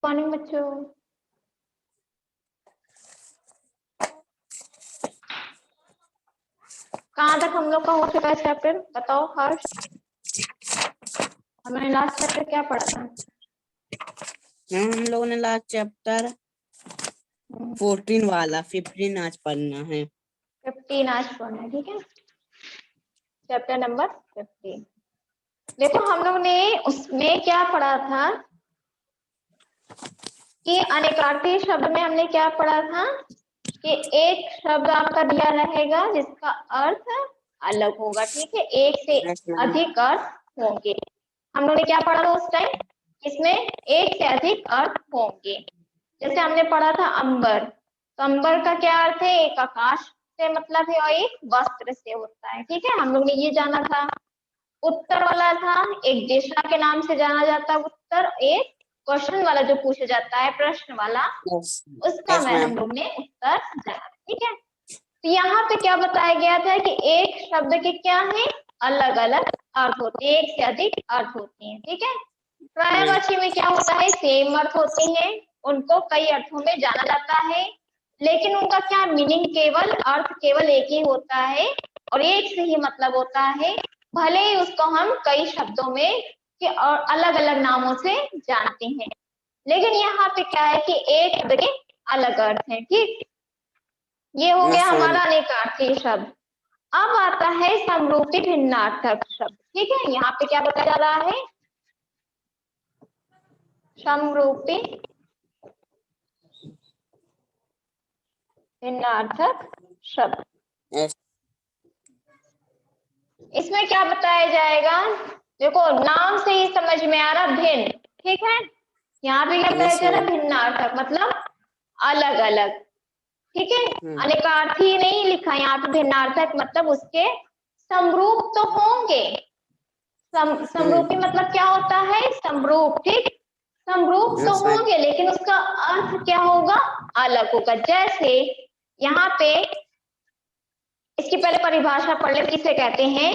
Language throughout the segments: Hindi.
मॉर्निंग बच्चों। कहाँ तक हम लोग का हो चुका है चैप्टर बताओ हर्ष। हमने लास्ट चैप्टर क्या पढ़ा था? हम लोगों ने लास्ट चैप्टर 14 वाला 15 आज पढ़ना है। 15 आज पढ़ना है, ठीक है। Chapter number 15। देखो हम लोग ने उसमें क्या पढ़ा था कि अनेकार्थी शब्द में हमने क्या पढ़ा था कि एक शब्द आपका दिया रहेगा जिसका अर्थ अलग होगा, ठीक है। एक से अधिक अर्थ होंगे। हम लोग ने क्या पढ़ा था उस टाइम? इसमें एक से अधिक अर्थ होंगे। जैसे हमने पढ़ा था अंबर, तो अंबर का क्या अर्थ है? एक आकाश से मतलब है और एक वस्त्र से होता है, ठीक है। हम लोग ने ये जाना था। उत्तर वाला था एक दिशा के नाम से जाना जाता है उत्तर, एक क्वेश्चन वाला जो पूछा जाता है प्रश्न वाला, उसका मैं हम लोग ने उत्तर जाना, ठीक है। तो यहाँ पे क्या बताया गया था कि एक शब्द के क्या है अलग अलग अर्थ होते हैं, एक से अधिक अर्थ होते हैं, ठीक है। पर्यायवाची में क्या होता है सेम अर्थ होते हैं, उनको कई अर्थों में जाना जाता है, लेकिन उनका क्या मीनिंग केवल अर्थ केवल एक ही होता है और एक से ही मतलब होता है, भले ही उसको हम कई शब्दों में के और अलग अलग नामों से जानते हैं, लेकिन यहाँ पे क्या है कि एक शब्द के अलग अर्थ है, ठीक। ये हो गया हमारा अनेकार्थी शब्द। अब आता है समरूपी भिन्नार्थक शब्द, ठीक है। यहाँ पे क्या बताया जा रहा है? समरूपी भिन्नार्थक शब्द। इसमें क्या बताया जाएगा? देखो नाम से ही समझ में आ रहा भिन्न, ठीक है। यहाँ पे क्या बताया जा रहा? भिन्नार्थक मतलब अलग अलग, ठीक है। अनेकार्थी नहीं लिखा यहाँ पे, भिन्नार्थक मतलब उसके समरूप तो होंगे। समरूपी मतलब क्या होता है? समरूप, ठीक। समरूप तो होंगे लेकिन उसका अर्थ क्या होगा? अलग होगा। जैसे यहाँ पे इसकी पहले परिभाषा पढ़ ले, किसे कहते हैं।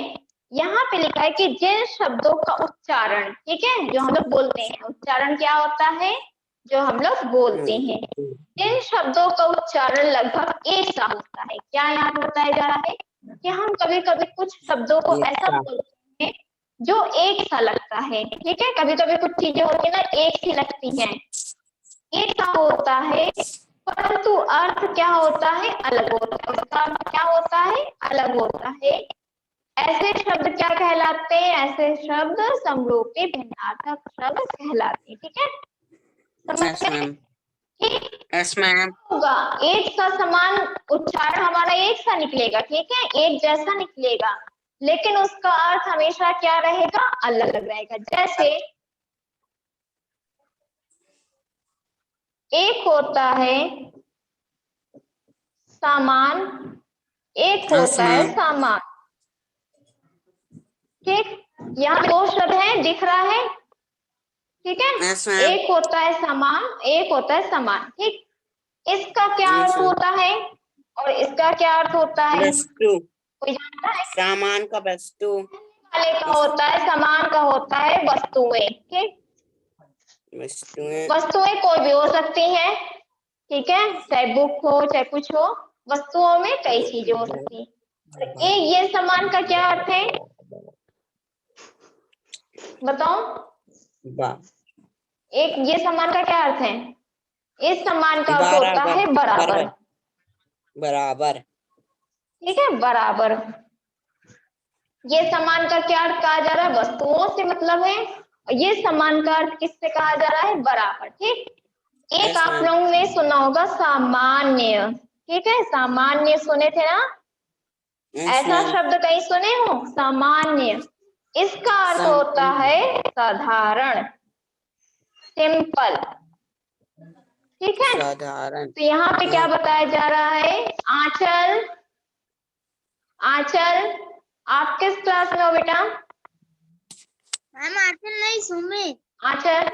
यहाँ पे लिखा है कि जिन शब्दों का उच्चारण, ठीक है, जो हम लोग बोलते हैं, उच्चारण क्या होता है? जो हम लोग बोलते हैं, जिन शब्दों का उच्चारण लगभग एक सा होता है। क्या यहाँ पे बताया जा रहा है कि हम कभी कभी कुछ शब्दों को ऐसा बोलते हैं जो एक सा लगता है, ठीक है। कभी कभी कुछ चीजें होती है ना एक सी लगती हैं, एक सा होता है, परंतु अर्थ क्या होता है? अलग होता है। उसका अर्थ क्या होता है? अलग होता है। ऐसे शब्द क्या कहलाते हैं? ऐसे शब्द समरूपी भिन्नार्थक शब्द कहलाते हैं, ठीक है। होगा एक सा समान उच्चारण हमारा एक सा निकलेगा, ठीक है, एक जैसा निकलेगा, लेकिन उसका अर्थ हमेशा क्या रहेगा? अलग अलग रहेगा। जैसे एक होता है सामान, एक होता है सामान, ठीक। यहाँ दो शब्द है दिख रहा है, ठीक है। एक होता है सामान, एक होता है समान, ठीक। इसका क्या अर्थ होता है और इसका क्या अर्थ होता है? कोई जानता है? सामान का वस्तु वाले का होता है, सामान का होता है वस्तुएं, ठीक। वस्तुएं कोई भी हो सकती हैं, ठीक है, चाहे बुक हो चाहे कुछ हो, वस्तुओं में कई चीजें हो सकती हैं। ये सामान का क्या अर्थ है बताओ? एक ये सामान का क्या अर्थ है? इस सामान का अर्थ होता है बराबर, बराबर, ठीक है, बराबर। ये सामान का क्या अर्थ कहा जा रहा है? वस्तुओं से मतलब है, और ये सामान का अर्थ किससे कहा जा रहा है? बराबर, ठीक। एक आप लोगों ने सुना होगा सामान्य, ठीक है, सामान्य सुने थे ना? ऐसा शब्द कहीं सुने हो? सामान्य, इसका अर्थ होता है साधारण, सिंपल, ठीक है। साधारण। तो यहाँ पे क्या बताया जा रहा है? आंचल, आंचल आप किस क्लास में हो बेटा? मैम आंचल नहीं सुमित। आंचल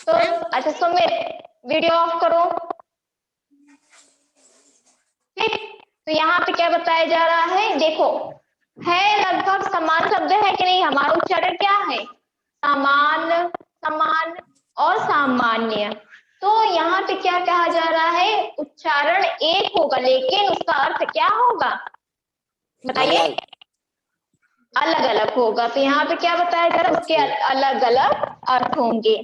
तो अच्छा सुमित वीडियो ऑफ करो, ठीक। तो यहाँ पे क्या बताया जा रहा है? देखो है लगभग समान शब्द है कि नहीं? हमारा उच्चारण क्या है? समान, समान, और सामान्य। तो यहाँ पे क्या कहा जा रहा है, उच्चारण एक होगा लेकिन उसका अर्थ क्या होगा बताइए, अलग अलग अलग होगा। तो यहाँ पे क्या बताया जा रहा है, उसके अलग अलग अर्थ होंगे।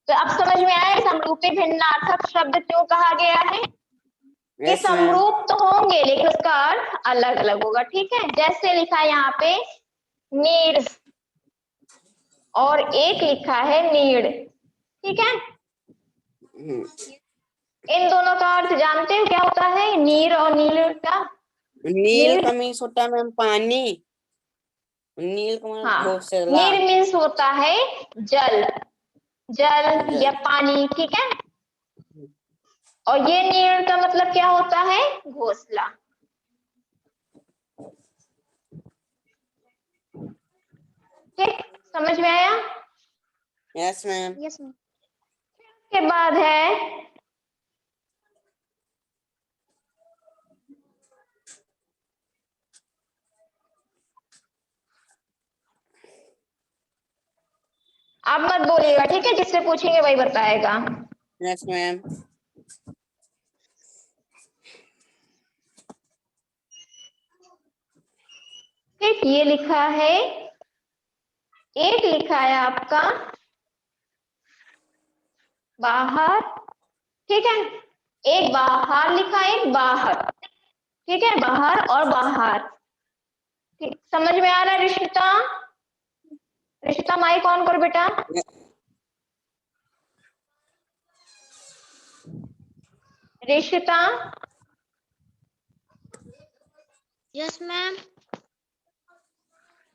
तो अब समझ में आया समरूपी भिन्नार्थक शब्द क्यों कहा गया है, कि यस मैम समरूप तो होंगे लेकिन उसका अर्थ अलग अलग होगा। ठीक है, जैसे लिखा है यहाँ पे नीड़ और एक लिखा है नीड़। ठीक है, इन दोनों का अर्थ जानते हो क्या होता है, नीर और नील का? नील नीर, का मीन्स होता है मैम पानी, नील का मतलब हाँ, घोंसला। नीर मीन्स होता है जल, जल जल। या पानी। ठीक है, और ये नीर का मतलब क्या होता है, घोंसला। ठीक, समझ में आया? Yes ma'am. Yes ma'am. के बाद है आप मत बोलिएगा, ठीक है, जिससे पूछेंगे वही बताएगा। Yes ma'am. ठीक, ये लिखा है, एक लिखा है आपका बाहर। ठीक है, एक बाहर लिखा है, एक बाहर। ठीक है, बाहर और बाहर। ठीक, समझ में आ रहा है रिश्ता? रिश्ता माइक ऑन करो बेटा। रिश्ता, यस मैम।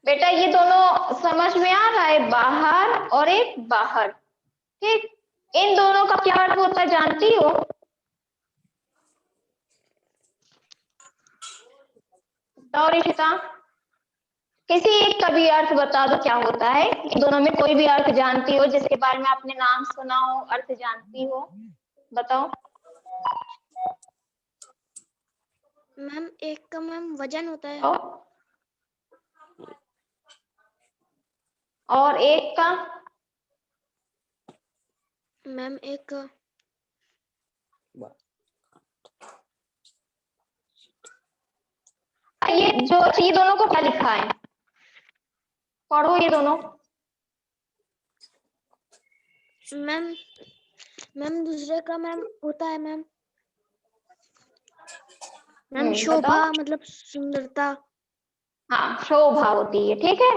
बेटा ये दोनों समझ में आ रहा है, बाहर और एक बाहर। ठीक, इन दोनों का क्या अर्थ होता है जानती हो? बताओ रिश्ता, किसी एक का भी अर्थ बता दो क्या होता है, इन दोनों में कोई भी अर्थ जानती हो, जिसके बारे में आपने नाम सुना हो, अर्थ जानती हो, बताओ। मैम एक का मैम वजन होता है। और एक का? मैम एक ये दोनों को क्या लिखा है, पढ़ो ये दोनों। मैम, मैम दूसरे का मैम होता है मैम, मैम शोभा बताओ। मतलब सुंदरता। हाँ, शोभा होती है। ठीक है,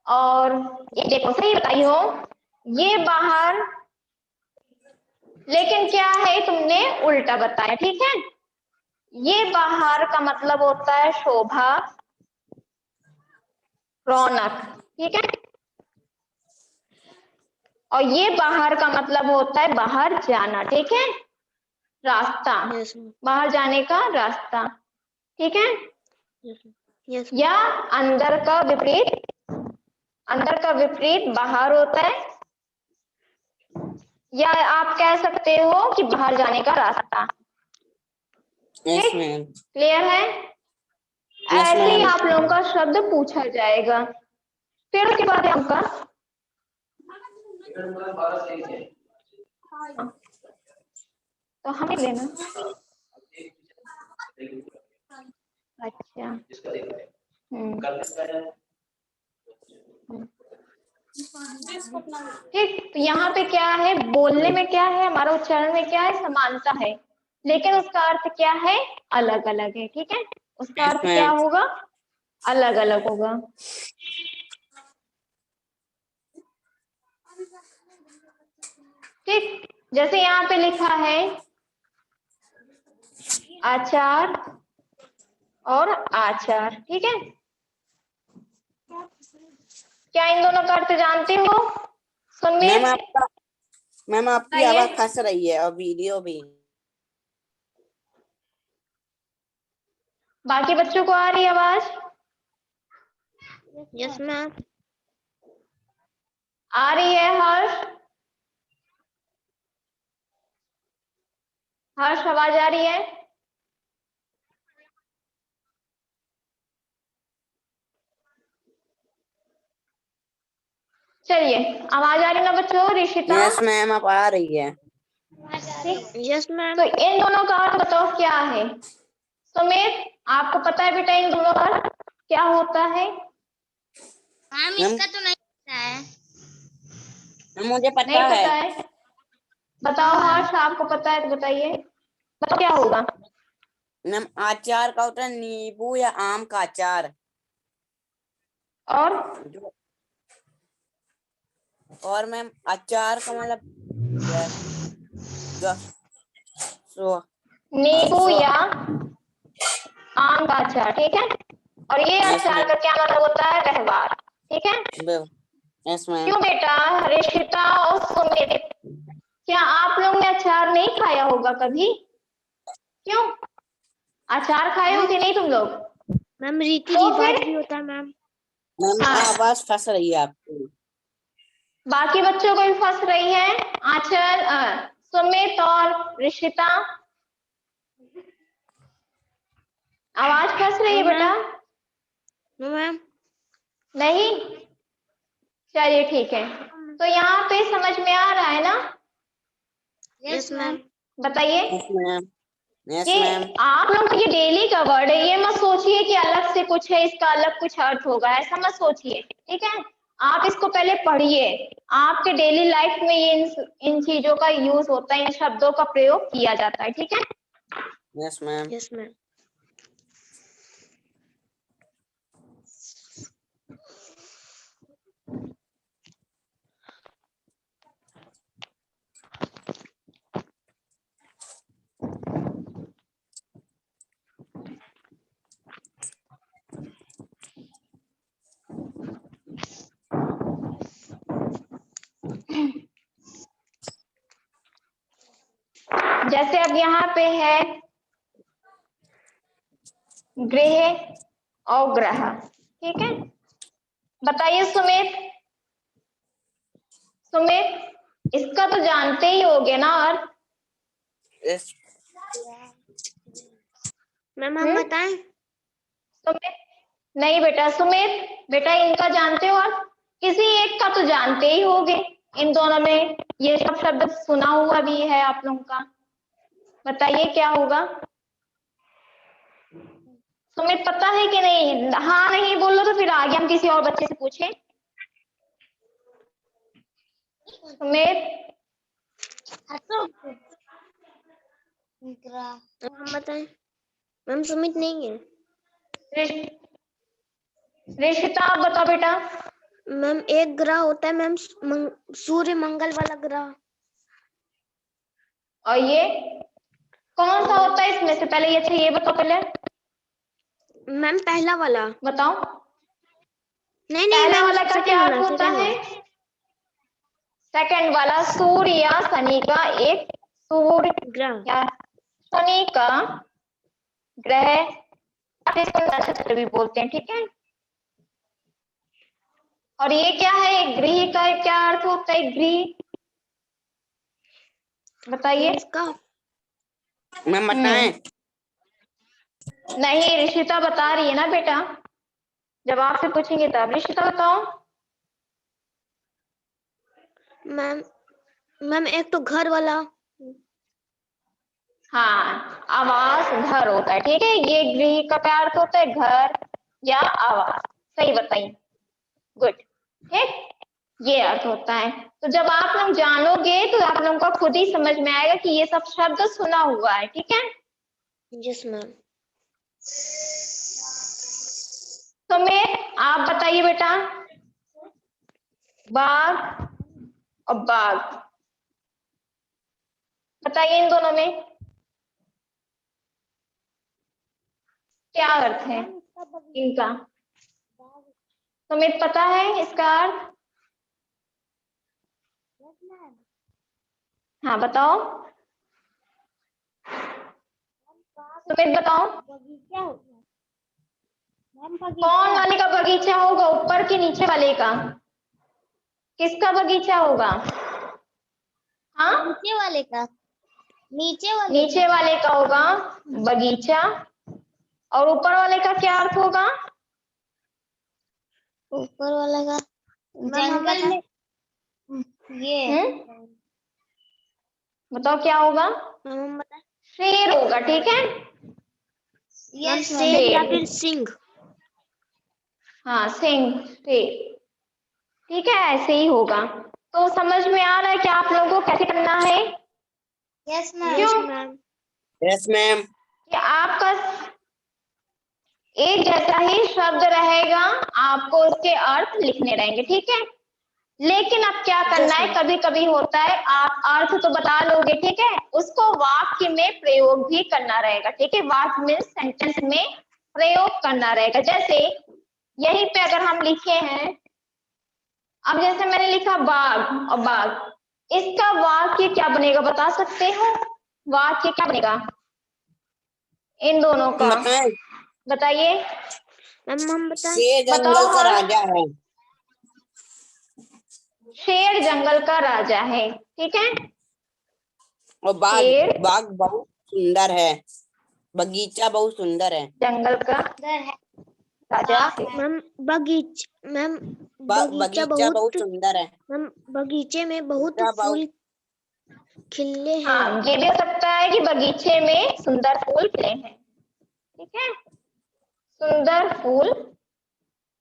और ये देखो सही बताई हो, ये बाहर, लेकिन क्या है तुमने उल्टा बताया। ठीक है, ये बाहर का मतलब होता है शोभा, रौनक। ठीक है, और ये बाहर का मतलब होता है बाहर जाना। ठीक है, रास्ता, यस मैम। बाहर जाने का रास्ता। ठीक है, यस यस या अंदर का विपरीत, अंदर का विपरीत बाहर होता है, या आप कह सकते हो कि बाहर जाने का रास्ता। यस ठीक, मैम। क्लियर है? यस ऐसे ही मैम। आप लोगों का शब्द पूछा जाएगा। फिर उसके बाद है आपका तो हमें लेना। अच्छा, ठीक, तो यहाँ पे क्या है, बोलने में क्या है, हमारा उच्चारण में क्या है, समानता है, लेकिन उसका अर्थ क्या है, अलग अलग है। ठीक है, उसका यस अर्थ क्या मैम। होगा, अलग अलग होगा। ठीक, जैसे यहाँ पे लिखा है आचार और आचार। ठीक है, क्या इन दोनों का अर्थ जानते हो? मैम सुमित आपका मैम आपकी बताइए। आवाज फंस रही है और वीडियो भी। बाकी बच्चों को आ रही है आवाज? Yes ma'am. आ रही है हर्ष? हर्ष आवाज आ रही है? चलिए, आवाज आ रही ना बच्चों? ऋषिता, यस मैम, आप आ रही है। Yes ma'am. तो इन दोनों का अर्थ बताओ क्या है? सुमित, आपको पता है बेटा इन दोनों का अर्थ क्या होता है? मैम मैम, इसका तो नहीं पता है। मुझे पता नहीं है। पता है? बताओ हर्ष, आपको पता है तो बताइए, बताओ क्या होगा? मैम, अचार का होता है नींबू या आम का अचार। और जो और मैम, अचार का मतलब जो सो नींबू सो या आम का अचार, ठीक है। और ये यस अचार मैम, का क्या मतलब होता है? व्यवहार, ठीक है। Yes ma'am. क्यों बेटा ऋषिता और सुमित, क्या आप लोग ने अचार नहीं खाया होगा कभी? क्यों? अचार खाए हो कि नहीं तुम लोग? मैम रीति तो रिवाज फिर भी होता है मैम। मैम, हाँ, आवाज फंस रही है आपकी। बाकी बच्चों को भी फंस रही है। आंचल, सुमित और ऋषिता, आवाज फंस रही है बेटा? मैम नहीं? चलिए ठीक है, तो यहाँ पे समझ में आ रहा है ना? Yes ma'am. बताइए। यस मैम, यस ये मैम। आप लोग ये डेली का वर्ड है, ये मत सोचिए कि अलग से कुछ है, इसका अलग कुछ अर्थ होगा, ऐसा मत सोचिए, ठीक है। आप इसको पहले पढ़िए, आपके डेली लाइफ में ये इन चीजों का यूज होता है, इन शब्दों का प्रयोग किया जाता है, ठीक है। Yes ma'am. Yes ma'am. जैसे अब यहाँ पे है गृह और ग्रह, ठीक है। बताइए सुमित, सुमित इसका तो जानते ही होगे ना अर्थ? यस मैम हम बताएं? सुमित, नहीं बेटा, सुमित बेटा इनका जानते हो अर्थ? किसी एक का तो जानते ही होगे, इन दोनों में ये सब शब्द सुना हुआ भी है आप लोगों का। बताइए क्या होगा? सुमित पता है कि नहीं? हाँ नहीं बोलो तो फिर आगे हम किसी और बच्चे से पूछें। सुमित, हम बताएं? मैम सुमित नहीं है। ऋषिता आप बताओ बेटा। मैम एक ग्रह होता है मैम, सूर्य मंगल वाला ग्रह। और ये कौन सा होता है इसमें से? पहले ये अच्छा ये बताओ पहले, मैम पहला वाला। बताओ नहीं नहीं पहला मैम, वाला का क्या अर्थ होता है? सेकंड वाला सूर्य या शनि का एक, सूर्य ग्रह। या शनि का ग्रह, आप इसको नक्षत्र भी बोलते हैं, ठीक है। और ये क्या है? गृह का क्या अर्थ होता है? गृह बताइए। इसका मैम, बताएं? नहीं, ऋषिता बता रही है ना बेटा, जब आपसे पूछेंगे तब। ऋषिता बताओ। मैम मैम एक तो घर वाला। हाँ, आवास घर होता है, ठीक है। ये गृह का क्या अर्थ होता है? घर या आवास, सही बताइए, गुड, ठीक, ये अर्थ होता है। तो जब आप लोग जानोगे तो आप लोगों को खुद ही समझ में आएगा कि ये सब शब्द सुना हुआ है, ठीक है। Yes ma'am. तो मैं आप बताइए बेटा, बाघ और बाघ, बताइए इन दोनों में क्या अर्थ है इनका? तुम्हें पता है इसका अर्थ? हाँ बताओ, तुम्हें बताओ। कौन वाले का बगीचा होगा? ऊपर के नीचे वाले का? किसका बगीचा होगा? हाँ, नीचे वाले का। नीचे वाले का होगा बगीचा, और ऊपर वाले का क्या अर्थ होगा? ऊपर वाले का जंगल में। ये बताओ क्या होगा? मैम बताएं। शेर होगा, ठीक है। मैम शेर या शेर। फिर सिंह। हाँ, सिंह, शेर, ठीक है, ऐसे ही होगा। तो समझ में आ रहा है कि आप लोगों को कैसे करना है? यस क्यों? मैम। Yes ma'am. कि आपका एक जैसा ही शब्द रहेगा, आपको उसके अर्थ लिखने रहेंगे, ठीक है। लेकिन अब क्या करना है, कभी कभी होता है आप अर्थ तो बता लोगे, ठीक है, उसको वाक्य में प्रयोग भी करना रहेगा, ठीक है। वाक्य में, सेंटेंस में प्रयोग करना रहेगा। जैसे यहीं पे अगर हम लिखे हैं, अब जैसे मैंने लिखा बाघ और बाघ, इसका वाक्य क्या बनेगा बता सकते हो? वाक्य क्या बनेगा इन दोनों का? बताएं। बताइए। मैम हम बताएं। शेर बताओ जंगल का हर। राजा है। शेर जंगल का राजा है, ठीक है। और बाग शेर बाग बहुत सुंदर है। बगीचा बहुत सुंदर है। जंगल का राजा है। मैम बगीचा बगीचा बहुत बहुत। सुंदर है। मैम बगीचे में बहुत बगीचा बहुत फूल खिले हैं। हाँ, ये भी हो सकता है कि बगीचे में सुंदर फूल खिले हैं, ठीक है। सुंदर फूल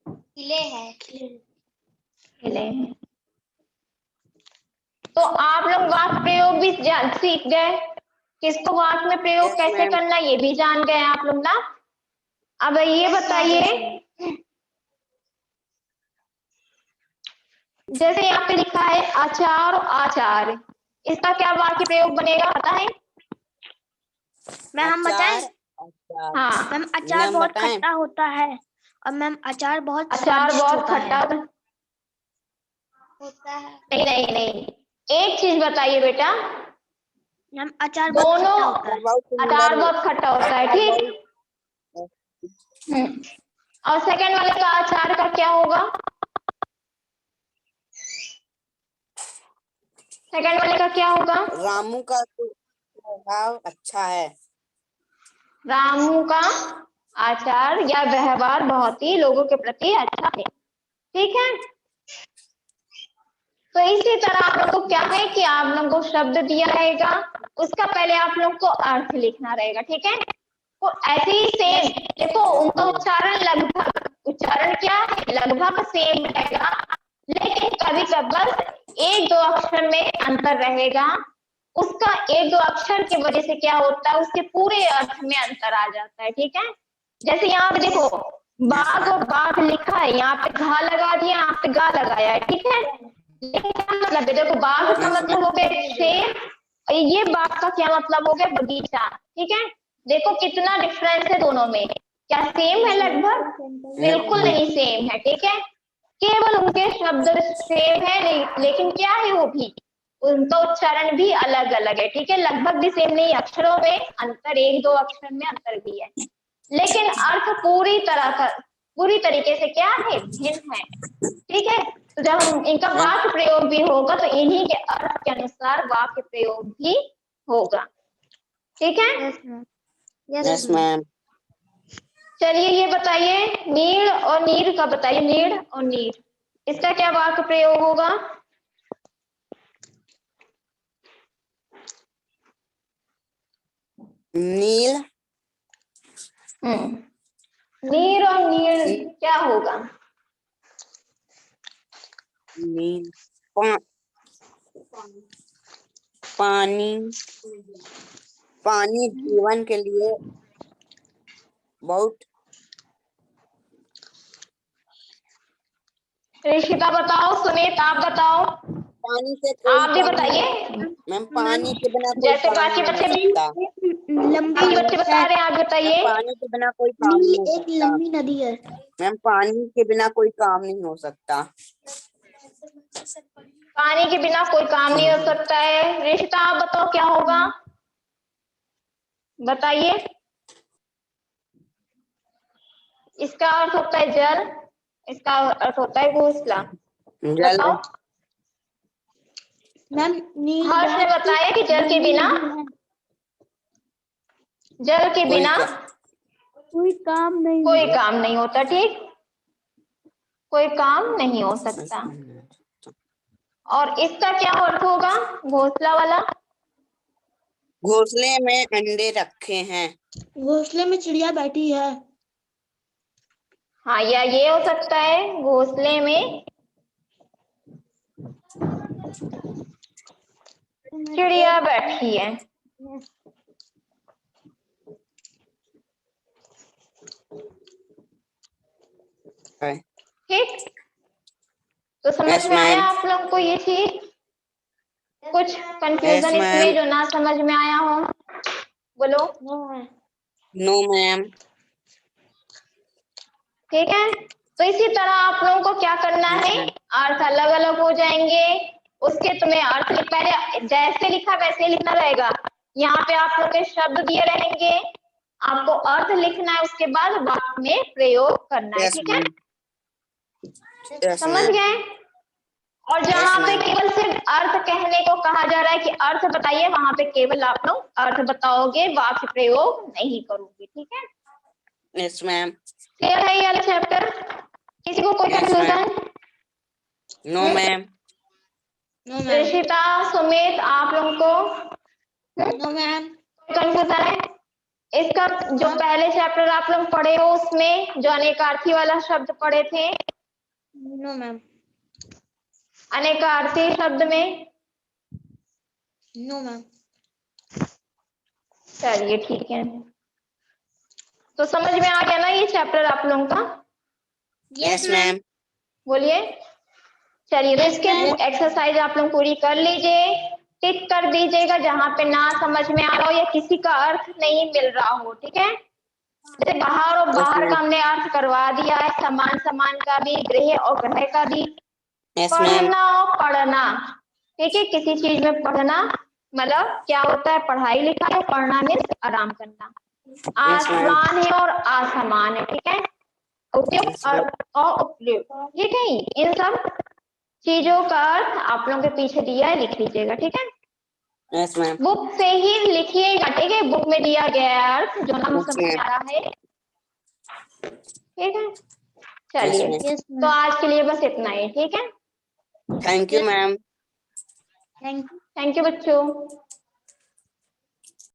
खिले हैं। तो आप लोग वाक्य प्रयोग भी सीख गए, किसको वाक्य में प्रयोग यस कैसे मैम। करना ये भी जान गए आप लोग ना। अब ये बताइए, जैसे यहाँ पे लिखा है अचार और आचार, इसका क्या वाक्य प्रयोग बनेगा पता है? मैम हम बताएं। अचार। हाँ, मैम अचार मैम बहुत बताएं। खट्टा होता है और मैम अचार बहुत अचार स्वादिष्ट बहुत होता है। खट्टा नहीं नहीं नहीं, एक चीज बताइए बेटा, मैम अचार बहुत दोनों खट्टा होता है। बहुत सुंदर अचार बहुत खट्टा होता है, अचार ठीक। और सेकंड वाले का अचार का क्या होगा? सेकंड वाले का क्या होगा? रामू का स्वभाव अच्छा है। रामू का आचार या व्यवहार बहुत ही लोगों के प्रति अच्छा है, ठीक है। तो इसी तरह आप लोग को क्या है कि आप लोगों को शब्द दिया रहेगा, उसका पहले आप लोग को अर्थ लिखना रहेगा, ठीक है। तो ऐसे ही सेम देखो, उनका उच्चारण लगभग, उच्चारण क्या है, लगभग सेम रहेगा, लेकिन कभी कभी एक दो अक्षर में अंतर रहेगा। उसका एक दो अक्षर की वजह से क्या होता है, उसके पूरे अर्थ में अंतर आ जाता है, ठीक है। जैसे यहाँ पे देखो, बाघ और बाघ लिखा है, यहाँ पे घा लगा दिया, यहाँ पे गा लगाया है, ठीक है। लेकिन क्या मतलब है, देखो बाघ का मतलब हो गया शेर, और ये बाघ का क्या मतलब हो गया बगीचा, ठीक है। देखो कितना डिफरेंस है दोनों में, क्या सेम है लगभग? बिल्कुल नहीं सेम है, ठीक है। केवल उनके शब्द सेम है, लेकिन क्या है वो भी, उनका उच्चारण भी अलग अलग है, ठीक है। लगभग भी सेम नहीं, अक्षरों में अंतर, एक दो अक्षर में अंतर भी है, लेकिन अर्थ पूरी तरीके से क्या है, भिन्न है, ठीक है। तो जब हम इनका वाक्य प्रयोग भी होगा तो इन्हीं के अर्थ के अनुसार वाक्य प्रयोग भी होगा, ठीक है। Yes ma'am. चलिए ये बताइए, नीड़ और नीर का बताइए, नीड़ और नीर, इसका क्या वाक्य प्रयोग होगा? नील। नीर और नीर क्या होगा? नील पानी। पानी जीवन के लिए बहुत। ऋषिता बताओ, सुमित आप बताओ, पानी से कोई आप भी काम नहीं। बताइए। मैम पानी के बिना कोई जैसे काम बाकी नहीं हो बच्चे सकता। लंबी बच्चे बता रहे हैं, आप मैम बताइए। पानी के बिना कोई काम नहीं हो एक सकता। लंबी नदी है। मैम पानी के बिना कोई काम नहीं हो सकता। पानी के बिना कोई काम नहीं हो सकता है। ऋषिता आप बताओ क्या होगा, बताइए। इसका अर्थ होता है जल, इसका अर्थ होता है घोंसला, जल। बताओ। मैम नील हर्ष ने बहुत बताया कि जल के लंबी बिना, नदी है। जल के कोई बिना कोई काम नहीं। कोई काम नहीं होता, ठीक, कोई काम नहीं हो सकता। और इसका क्या अर्थ होगा घोंसला वाला? घोंसले में अंडे रखे हैं। घोंसले में चिड़िया बैठी है। हाँ, या ये हो सकता है घोंसले में चिड़िया बैठी है। ठीक, तो समझ Yes, में आया ma'am. आप लोगों को ये चीज? कुछ कंफ्यूजन Yes, इसमें ma'am. जो ना समझ में आया हो बोलो। No, ma'am. ठीक है, तो इसी तरह आप लोगों को क्या करना Yes, है, ma'am. अर्थ अलग अलग हो जाएंगे, उसके तुम्हें अर्थ पहले जैसे लिखा वैसे लिखना रहेगा। यहाँ पे आप लोग के शब्द दिए रहेंगे, आपको अर्थ लिखना है, उसके बाद वाक्य में प्रयोग करना है। Yes, ठीक है, ma'am. Yes, समझ ma'am. गए? और Yes, जहाँ पे ma'am. केवल सिर्फ अर्थ कहने को कहा जा रहा है कि अर्थ बताइए, वहां पे केवल आप लोग अर्थ बताओगे, वाक्य प्रयोग नहीं करोगे। ठीक है, Yes, ma'am. क्लियर है ये वाला चैप्टर? किसी को कोई Yes, confusion? ma'am. No, ma'am. No ma'am. Rishita, Sumit, आप लोगों को नो मैम। कंफ्यूजन है? इसका जो हाँ। पहले चैप्टर आप लोग पढ़े हो उसमें जो अनेकार्थी वाला शब्द पढ़े थे, नो मैम। अनेकार्थी शब्द में, नो मैम। चलिए ठीक है, तो समझ में आ गया ना ये चैप्टर आप लोगों का? Yes, ma'am. बोलिए। चलिए, तो इसके एक्सरसाइज आप लोग पूरी कर लीजिए, टिक कर दीजिएगा जहां पे ना समझ में आ रहा हो या किसी का अर्थ नहीं मिल रहा हो। ठीक है, जैसे बाहर और बाहर ma'am. का हमने अर्थ करवा दिया है, समान समान का भी, गृह और ग्रह का भी। Yes, ma'am. पढ़ना और पढ़ना, ठीक है, किसी चीज में पढ़ना मतलब क्या होता है, पढ़ाई लिखाई, और पढ़ना मीन्स आराम करना। Yes, ma'am. आसमान है और आसमान है, ठीक है, उपयुक्त और उपयुक्त, ठीक है, इन सब चीजों का अर्थ आप लोगों के पीछे दिया है, लिख लीजिएगा। ठीक है, Yes, ma'am. बुक से ही लिखिएगा। ठीक है, बुक में दिया गया है अर्थ जो हम Yes, समझ में ma'am. आ रहा है। ठीक है, Yes, चलिए, ma'am. तो आज के लिए बस इतना ही। ठीक है, Thank you, ma'am. Thank you. Thank you बच्चों।